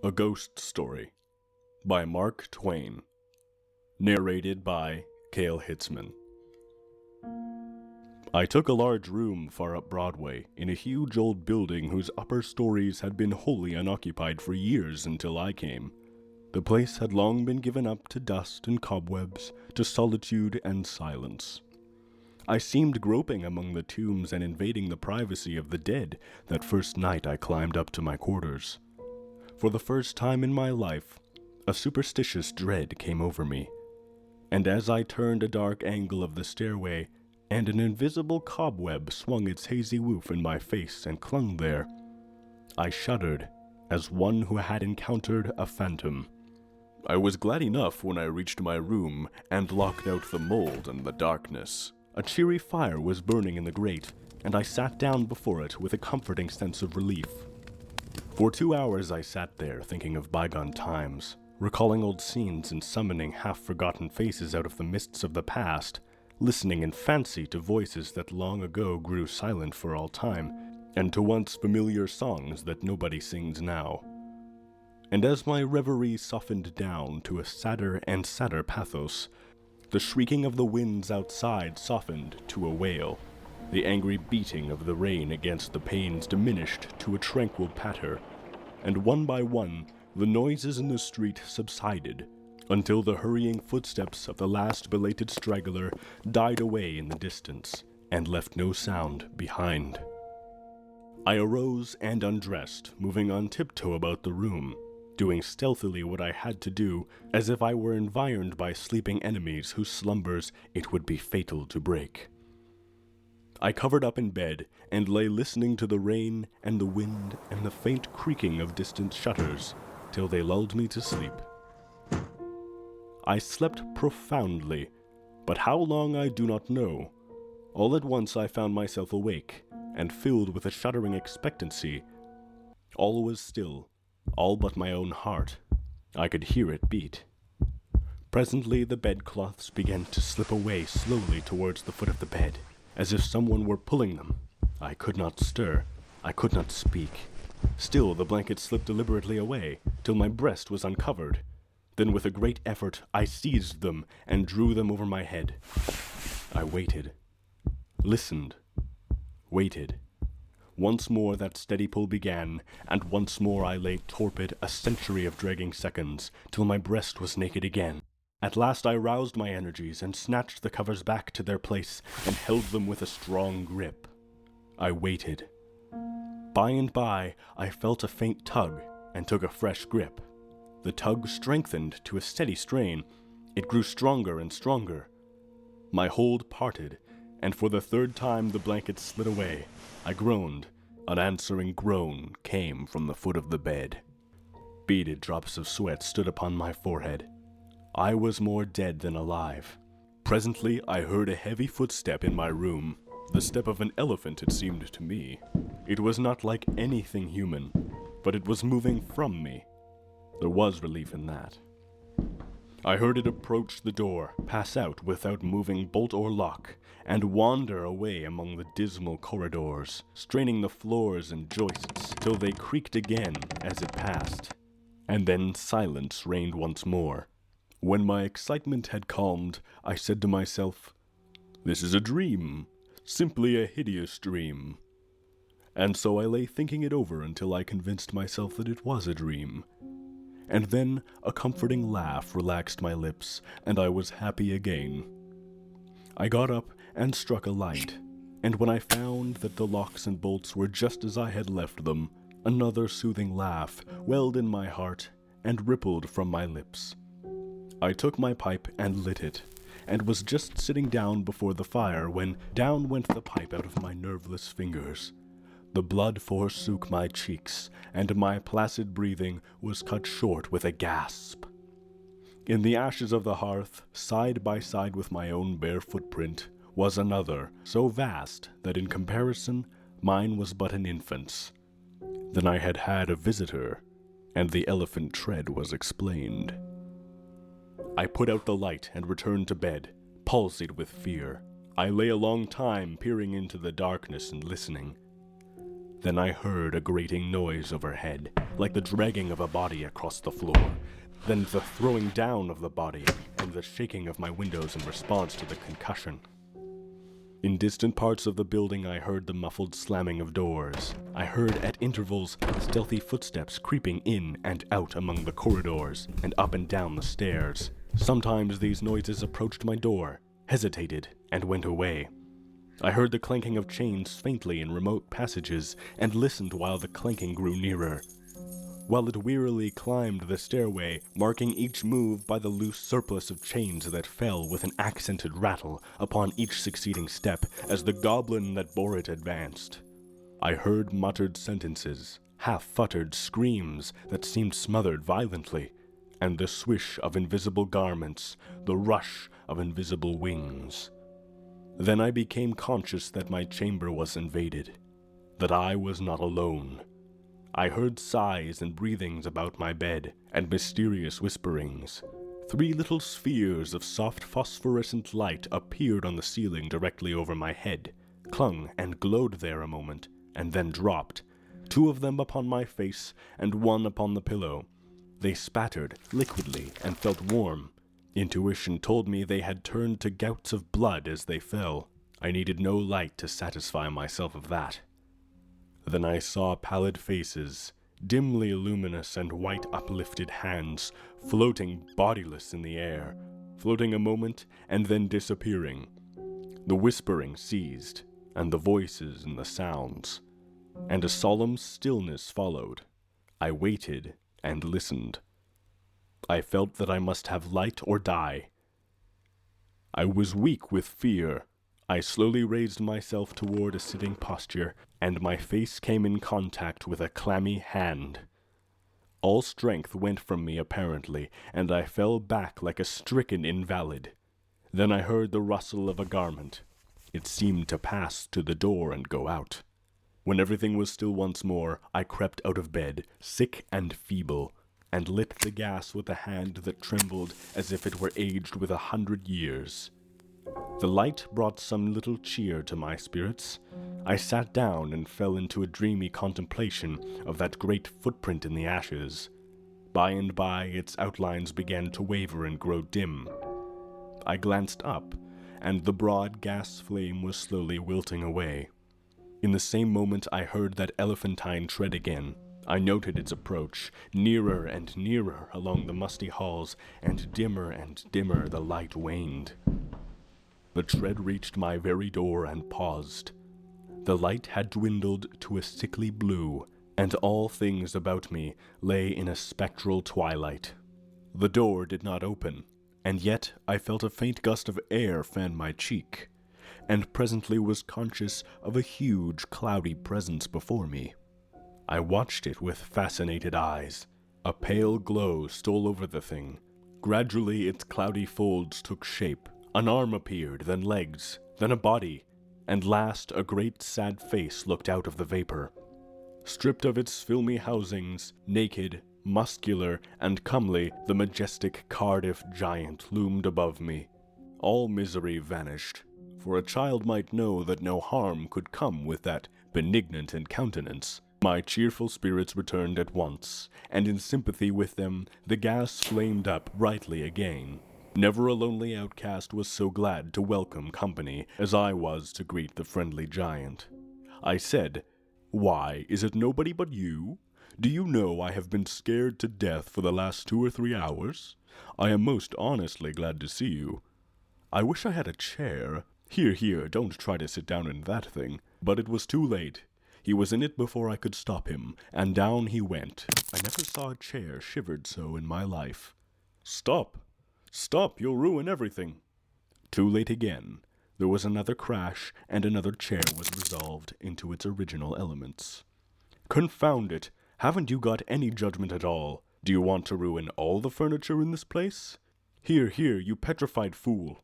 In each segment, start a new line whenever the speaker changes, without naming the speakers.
A Ghost Story by Mark Twain. Narrated by Cale Hitzman. I took a large room far up Broadway in a huge old building whose upper stories had been wholly unoccupied for years until I came. The place had long been given up to dust and cobwebs, to solitude and silence. I seemed groping among the tombs and invading the privacy of the dead that first night I climbed up to my quarters. For the first time in my life, a superstitious dread came over me, and as I turned a dark angle of the stairway, and an invisible cobweb swung its hazy woof in my face and clung there, I shuddered as one who had encountered a phantom. I was glad enough when I reached my room and locked out the mold and the darkness. A cheery fire was burning in the grate, and I sat down before it with a comforting sense of relief. For 2 hours I sat there thinking of bygone times, recalling old scenes and summoning half-forgotten faces out of the mists of the past, listening in fancy to voices that long ago grew silent for all time, and to once familiar songs that nobody sings now. And as my reverie softened down to a sadder and sadder pathos, the shrieking of the winds outside softened to a wail. The angry beating of the rain against the panes diminished to a tranquil patter, and one by one, the noises in the street subsided, until the hurrying footsteps of the last belated straggler died away in the distance, and left no sound behind. I arose and undressed, moving on tiptoe about the room, doing stealthily what I had to do, as if I were environed by sleeping enemies whose slumbers it would be fatal to break. I covered up in bed and lay listening to the rain and the wind and the faint creaking of distant shutters till they lulled me to sleep. I slept profoundly, but how long I do not know. All at once I found myself awake and filled with a shuddering expectancy. All was still, all but my own heart. I could hear it beat. Presently the bedcloths began to slip away slowly towards the foot of the bed, as if someone were pulling them. I could not stir. I could not speak. Still the blankets slipped deliberately away, till my breast was uncovered. Then with a great effort I seized them and drew them over my head. I waited. Listened. Waited. Once more that steady pull began, and once more I lay torpid a century of dragging seconds, till my breast was naked again. At last I roused my energies and snatched the covers back to their place and held them with a strong grip. I waited. By and by I felt a faint tug and took a fresh grip. The tug strengthened to a steady strain. It grew stronger and stronger. My hold parted, and for the third time the blanket slid away. I groaned. An answering groan came from the foot of the bed. Beaded drops of sweat stood upon my forehead. I was more dead than alive. Presently I heard a heavy footstep in my room. The step of an elephant, it seemed to me. It was not like anything human, but it was moving from me. There was relief in that. I heard it approach the door, pass out without moving bolt or lock, and wander away among the dismal corridors, straining the floors and joists till they creaked again as it passed. And then silence reigned once more. When my excitement had calmed, I said to myself, "This is a dream, simply a hideous dream." And so I lay thinking it over until I convinced myself that it was a dream. And then a comforting laugh relaxed my lips, and I was happy again. I got up and struck a light, and when I found that the locks and bolts were just as I had left them, another soothing laugh welled in my heart and rippled from my lips. I took my pipe and lit it, and was just sitting down before the fire when down went the pipe out of my nerveless fingers. The blood forsook my cheeks, and my placid breathing was cut short with a gasp. In the ashes of the hearth, side by side with my own bare footprint, was another, so vast that in comparison mine was but an infant's. Then I had had a visitor, and the elephant tread was explained. I put out the light and returned to bed, palsied with fear. I lay a long time peering into the darkness and listening. Then I heard a grating noise overhead, like the dragging of a body across the floor, then the throwing down of the body, and the shaking of my windows in response to the concussion. In distant parts of the building I heard the muffled slamming of doors. I heard at intervals stealthy footsteps creeping in and out among the corridors, and up and down the stairs. Sometimes these noises approached my door, hesitated, and went away. I heard the clanking of chains faintly in remote passages, and listened while the clanking grew nearer. While it wearily climbed the stairway, marking each move by the loose surplus of chains that fell with an accented rattle upon each succeeding step as the goblin that bore it advanced. I heard muttered sentences, half-futtered screams that seemed smothered violently, and the swish of invisible garments, the rush of invisible wings. Then I became conscious that my chamber was invaded, that I was not alone. I heard sighs and breathings about my bed, and mysterious whisperings. 3 little spheres of soft phosphorescent light appeared on the ceiling directly over my head, clung and glowed there a moment, and then dropped, 2 of them upon my face and 1 upon the pillow. They spattered liquidly and felt warm. Intuition told me they had turned to gouts of blood as they fell. I needed no light to satisfy myself of that. Then I saw pallid faces, dimly luminous and white uplifted hands, floating bodiless in the air, floating a moment and then disappearing. The whispering ceased, and the voices and the sounds, and a solemn stillness followed. I waited and listened. I felt that I must have light or die. I was weak with fear. I slowly raised myself toward a sitting posture, and my face came in contact with a clammy hand. All strength went from me apparently, and I fell back like a stricken invalid. Then I heard the rustle of a garment. It seemed to pass to the door and go out. When everything was still once more, I crept out of bed, sick and feeble, and lit the gas with a hand that trembled as if it were aged with 100 years. The light brought some little cheer to my spirits. I sat down and fell into a dreamy contemplation of that great footprint in the ashes. By and by, its outlines began to waver and grow dim. I glanced up, and the broad gas flame was slowly wilting away. In the same moment, I heard that elephantine tread again. I noted its approach, nearer and nearer along the musty halls, and dimmer the light waned. The tread reached my very door and paused. The light had dwindled to a sickly blue, and all things about me lay in a spectral twilight. The door did not open, and yet I felt a faint gust of air fan my cheek, and presently was conscious of a huge, cloudy presence before me. I watched it with fascinated eyes. A pale glow stole over the thing. Gradually its cloudy folds took shape. An arm appeared, then legs, then a body, and last a great sad face looked out of the vapor. Stripped of its filmy housings, naked, muscular, and comely, the majestic Cardiff giant loomed above me. All misery vanished, for a child might know that no harm could come with that benignant countenance. My cheerful spirits returned at once, and in sympathy with them, the gas flamed up brightly again. Never a lonely outcast was so glad to welcome company as I was to greet the friendly giant. I said, "Why, is it nobody but you? Do you know I have been scared to death for the last 2 or 3 hours? I am most honestly glad to see you. I wish I had a chair. Here, don't try to sit down in that thing." But it was too late. He was in it before I could stop him, and down he went. I never saw a chair shivered so in my life. Stop, you'll ruin everything." Too late again. There was another crash, and another chair was resolved into its original elements. "Confound it! Haven't you got any judgment at all? Do you want to ruin all the furniture in this place? Here, you petrified fool."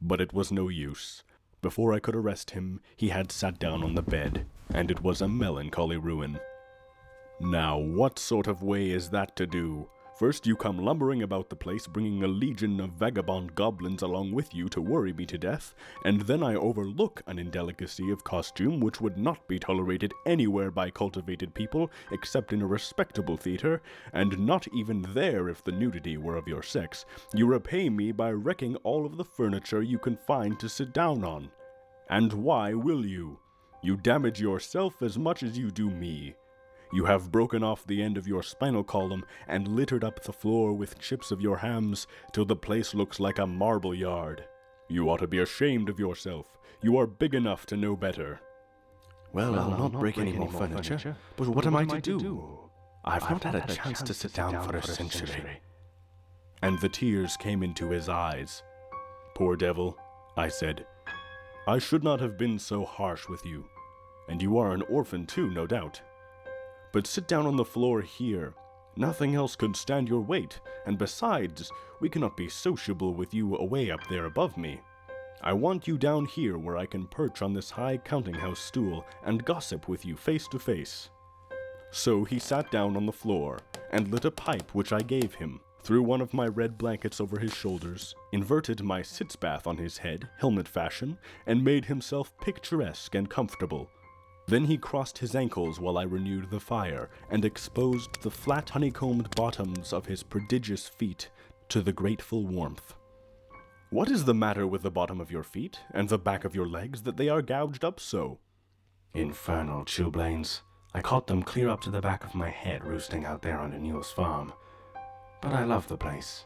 But it was no use. Before I could arrest him, he had sat down on the bed, and it was a melancholy ruin. "Now, what sort of way is that to do? First you come lumbering about the place, bringing a legion of vagabond goblins along with you to worry me to death, and then I overlook an indelicacy of costume which would not be tolerated anywhere by cultivated people except in a respectable theater, and not even there if the nudity were of your sex. You repay me by wrecking all of the furniture you can find to sit down on. And why will you? You damage yourself as much as you do me. You have broken off the end of your spinal column and littered up the floor with chips of your hams till the place looks like a marble yard. You ought to be ashamed of yourself. You are big enough to know better.
Well, I'll not break any more furniture, but what am I to do? I've not had a chance to sit down for a century.
And the tears came into his eyes. Poor devil, I said. I should not have been so harsh with you. And you are an orphan too, no doubt. But sit down on the floor here. Nothing else could stand your weight, and besides, we cannot be sociable with you away up there above me. I want you down here where I can perch on this high counting-house stool and gossip with you face to face. So he sat down on the floor and lit a pipe which I gave him, threw one of my red blankets over his shoulders, inverted my sitz bath on his head, helmet fashion, and made himself picturesque and comfortable. Then he crossed his ankles while I renewed the fire, and exposed the flat honeycombed bottoms of his prodigious feet to the grateful warmth. What is the matter with the bottom of your feet, and the back of your legs, that they are gouged up so?
Infernal chilblains. I caught them clear up to the back of my head roosting out there on Neil's farm. But I love the place.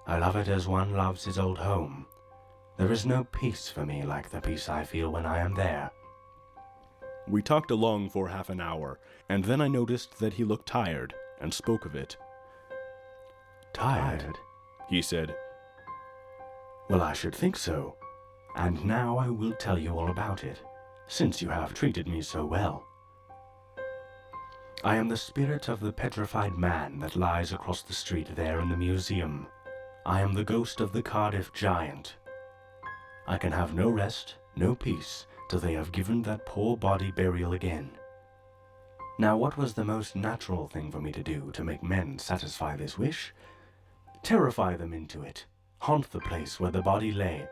I love it as one loves his old home. There is no peace for me like the peace I feel when I am there.
We talked along for half an hour, and then I noticed that he looked tired, and spoke of it.
Tired?
He said.
Well, I should think so. And now I will tell you all about it, since you have treated me so well. I am the spirit of the petrified man that lies across the street there in the museum. I am the ghost of the Cardiff giant. I can have no rest, no peace, till they have given that poor body burial again. Now, what was the most natural thing for me to do to make men satisfy this wish? Terrify them into it, haunt the place where the body lay.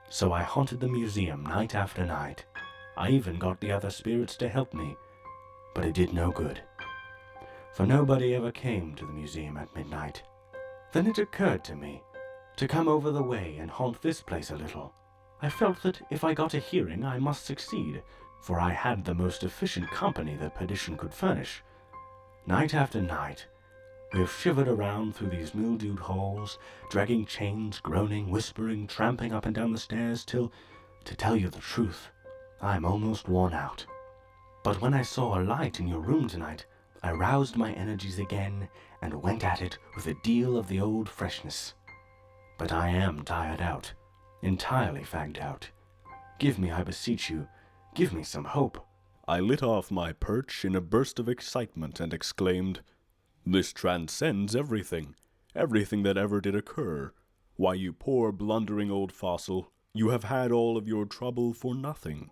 So I haunted the museum night after night. I even got the other spirits to help me, but it did no good. For nobody ever came to the museum at midnight. Then it occurred to me to come over the way and haunt this place a little. I felt that if I got a hearing, I must succeed, for I had the most efficient company that perdition could furnish. Night after night, we have shivered around through these mildewed halls, dragging chains, groaning, whispering, tramping up and down the stairs, till, to tell you the truth, I am almost worn out. But when I saw a light in your room tonight, I roused my energies again and went at it with a deal of the old freshness. But I am tired out. Entirely fagged out. Give me, I beseech you, give me some hope.
I lit off my perch in a burst of excitement and exclaimed, This transcends everything that ever did occur. Why, you poor blundering old fossil, you have had all of your trouble for nothing.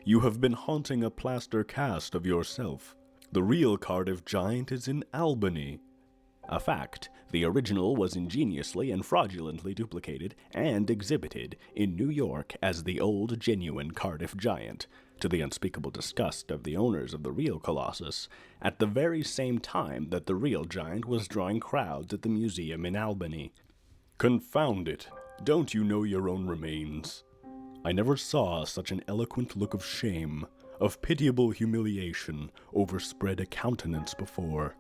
You have been haunting a plaster cast of yourself. The real Cardiff giant is in Albany. A fact, the original was ingeniously and fraudulently duplicated and exhibited in New York as the old genuine Cardiff giant, to the unspeakable disgust of the owners of the real Colossus, at the very same time that the real giant was drawing crowds at the museum in Albany. Confound it! Don't you know your own remains? I never saw such an eloquent look of shame, of pitiable humiliation, overspread a countenance before.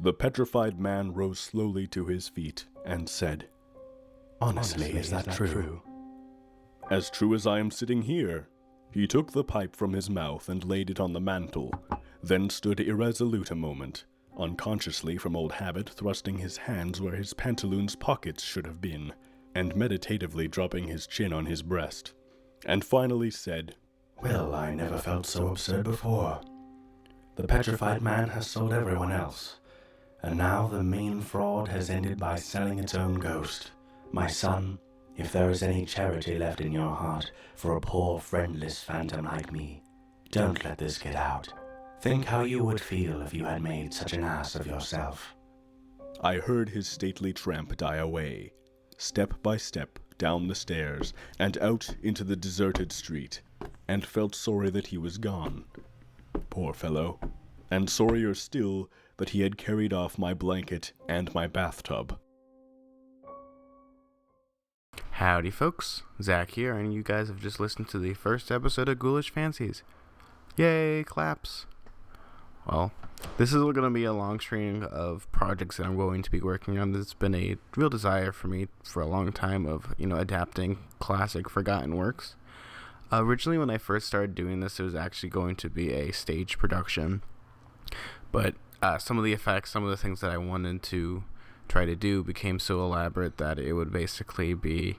The petrified man rose slowly to his feet and said,
Honestly, is that true?
As true as I am sitting here. He took the pipe from his mouth and laid it on the mantel, then stood irresolute a moment, unconsciously from old habit thrusting his hands where his pantaloons' pockets should have been, and meditatively dropping his chin on his breast, and finally said,
Well, I never felt so absurd before. The petrified man has sold everyone else. And now the mean fraud has ended by selling its own ghost. My son, if there is any charity left in your heart for a poor friendless phantom like me, don't let this get out. Think how you would feel if you had made such an ass of yourself.
I heard his stately tramp die away, step by step down the stairs and out into the deserted street, and felt sorry that he was gone. Poor fellow, and sorrier still that he had carried off my blanket and my bathtub.
Howdy folks, Zach here, and you guys have just listened to the first episode of Ghoulish Fancies. Yay, claps! Well, this is going to be a long string of projects that I'm going to be working on. It's been a real desire for me for a long time of, adapting classic forgotten works. Originally, when I first started doing this, it was actually going to be a stage production. But some of the effects, some of the things that I wanted to try to do became so elaborate that it would basically be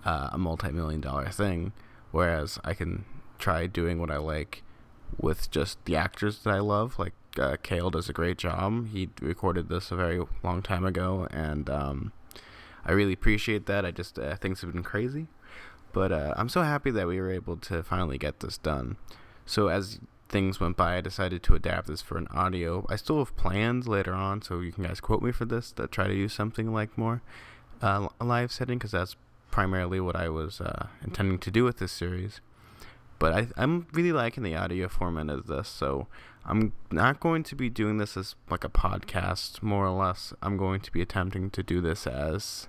a multi-million-dollar thing. Whereas I can try doing what I like with just the actors that I love. Like Kale does a great job. He recorded this a very long time ago, and I really appreciate that. Things have been crazy, but I'm so happy that we were able to finally get this done. So as things went by, I decided to adapt this for an audio. I still have plans later on, so you can guys quote me for this, to try to do something like more a live setting, because that's primarily what I was intending to do with this series. But I'm really liking the audio format of this, so I'm not going to be doing this as like a podcast, more or less. I'm going to be attempting to do this as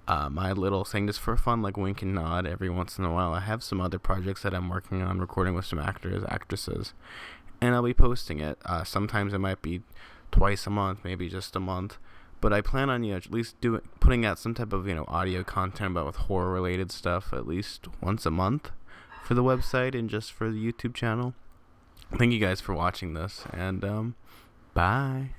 my little thing just for fun, like wink and nod every once in a while. I have some other projects that I'm working on, recording with some actors, actresses, and I'll be posting it. Sometimes it might be twice a month, maybe just a month. But I plan on, at least putting out some type of, audio content about with horror-related stuff at least once a month for the website and just for the YouTube channel. Thank you guys for watching this, and bye.